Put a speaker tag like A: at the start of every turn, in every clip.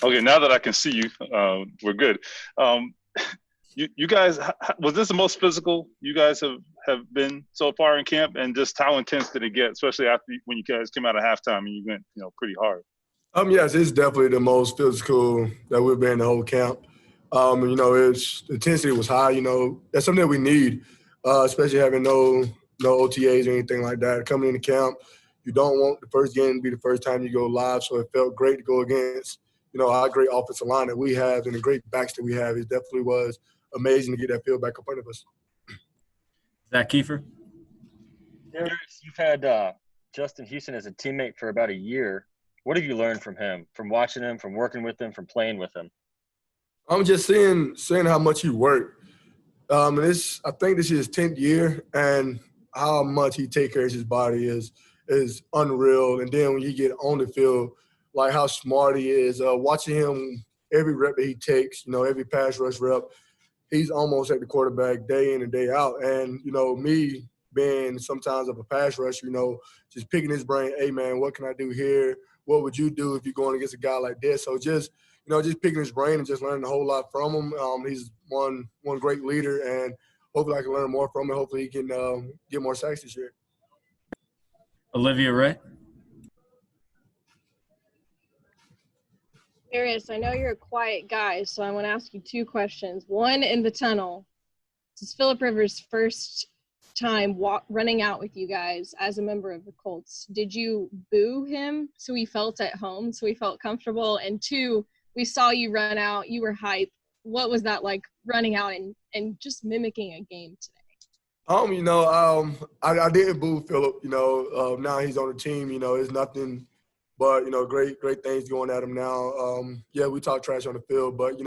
A: Okay, now that I can see you, we're good. Um, you guys, was this the most physical you guys have been so far in camp? And just how intense did it get, especially after when you guys came out of halftime and you went, pretty hard?
B: Yes, it's definitely the most physical that we've been the whole camp. It's the intensity was high. That's something that we need, especially having no OTAs or anything like that. Coming into camp, you don't want the first game to be the first time you go live. So it felt great to go against our great offensive line that we have and the great backs that we have. It definitely was amazing to get that field back in front of us.
C: Zach Kiefer?
D: Darius, you've had Justin Houston as a teammate for about a year. What have you learned from him, from watching him, from working with him, from playing with him?
B: I'm just seeing how much he worked. I think this is his 10th year, and how much he take care of his body is unreal. And then when you get on the field, like how smart he is, watching him every rep that he takes, every pass rush rep, he's almost at the quarterback day in and day out. And, me being sometimes of a pass rush, just picking his brain, hey, man, what can I do here? What would you do if you're going against a guy like this? So just picking his brain and just learning a whole lot from him. He's one great leader, and hopefully I can learn more from him. Hopefully he can get more sacks this year.
C: Olivia Ray?
E: Darius, I know you're a quiet guy, so I want to ask you two questions. One, in the tunnel, this is Phillip Rivers' first time running out with you guys as a member of the Colts. Did you boo him so he felt at home, so he felt comfortable? And two, we saw you run out. You were hyped. What was that like, running out and just mimicking a game today?
B: I didn't boo Phillip. Now he's on the team. It's nothing but great things going at him now. We talk trash on the field, but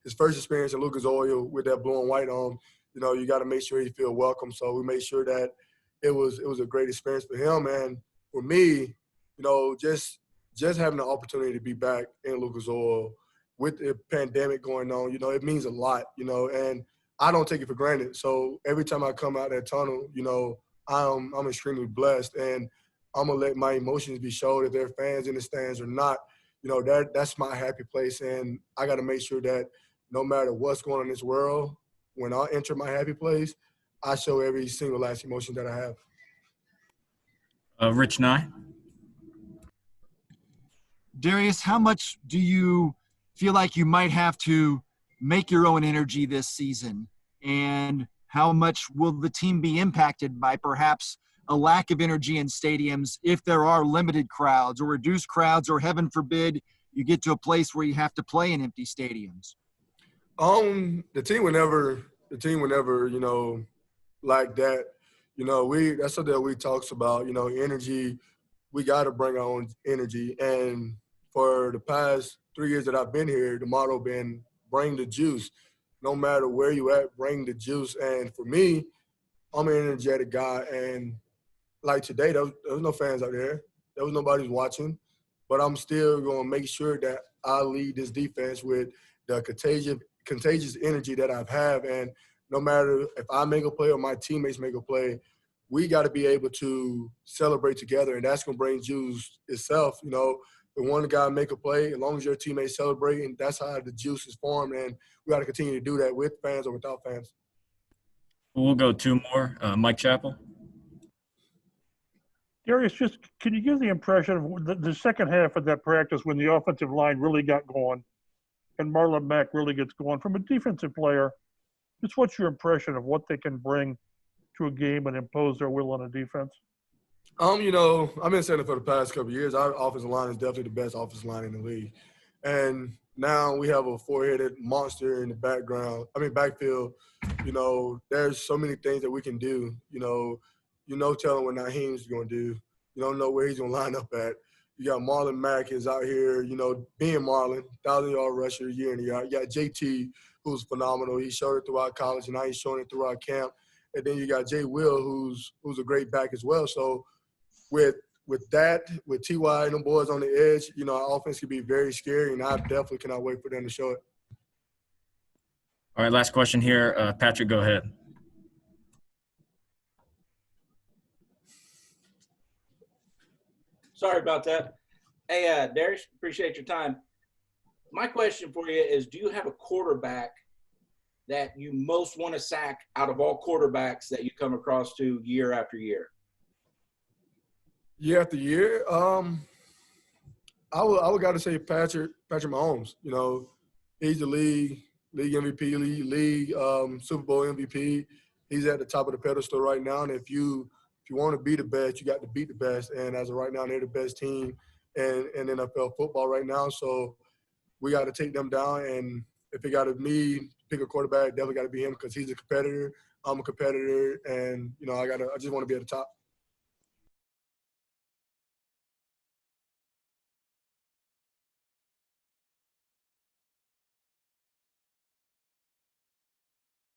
B: his first experience in Lucas Oil with that blue and white on, you got to make sure he feel welcome. So we made sure that it was a great experience for him, and for me, just having the opportunity to be back in Lucas Oil with the pandemic going on, it means a lot, and I don't take it for granted. So every time I come out that tunnel, I'm extremely blessed, and I'm gonna let my emotions be showed if there are fans in the stands or not. That's my happy place, and I got to make sure that no matter what's going on in this world, when I enter my happy place, I show every single last emotion that I have.
C: Rich Nye?
F: Darius, how much do you feel like you might have to make your own energy this season? And how much will the team be impacted by perhaps a lack of energy in stadiums if there are limited crowds or reduced crowds, or heaven forbid you get to a place where you have to play in empty stadiums?
B: The team would never, like that. That's something that we talks about, energy. We got to bring our own energy. And for the past 3 years that I've been here, the motto been bring the juice. No matter where you at, bring the juice. And for me, I'm an energetic guy, and like today, there was no fans out there. There was nobody watching. But I'm still going to make sure that I lead this defense with the contagious energy that I have. And no matter if I make a play or my teammates make a play, we got to be able to celebrate together, and that's going to bring juice itself. The one guy make a play, as long as your teammates celebrate, and that's how the juice is formed. And we got to continue to do that with fans or without fans.
C: We'll go two more. Mike Chappell?
G: Darius, just can you give the impression of the second half of that practice when the offensive line really got going and Marlon Mack really gets going from a defensive player? Just what's your impression of what they can bring to a game and impose their will on a defense?
B: I've been saying it for the past couple of years. Our offensive line is definitely the best offensive line in the league. And now we have a four-headed monster in the backfield. There's so many things that we can do. Telling what Naheem's going to do. You don't know where he's going to line up at. You got Marlon Mack is out here, being Marlon, 1,000-yard rusher year in, year out. You got JT, who's phenomenal. He showed it throughout college, and now he's showing it throughout camp. And then you got Jay Will, who's a great back as well. So with that, with T.Y. and them boys on the edge, our offense could be very scary, and I definitely cannot wait for them to show it.
C: All right, last question here. Patrick, go ahead.
H: Sorry about that. Hey, Darius, appreciate your time. My question for you is, do you have a quarterback that you most want to sack out of all quarterbacks that you come across to year after year?
B: Year after year, I would got to say Patrick Mahomes. You know, he's the league MVP, league Super Bowl MVP. He's at the top of the pedestal right now. And if you want to be the best, you got to beat the best. And as of right now, they're the best team in NFL football right now. So we got to take them down. And if it got to me pick a quarterback, definitely got to be him because he's a competitor. I'm a competitor, and I just want to be at the top.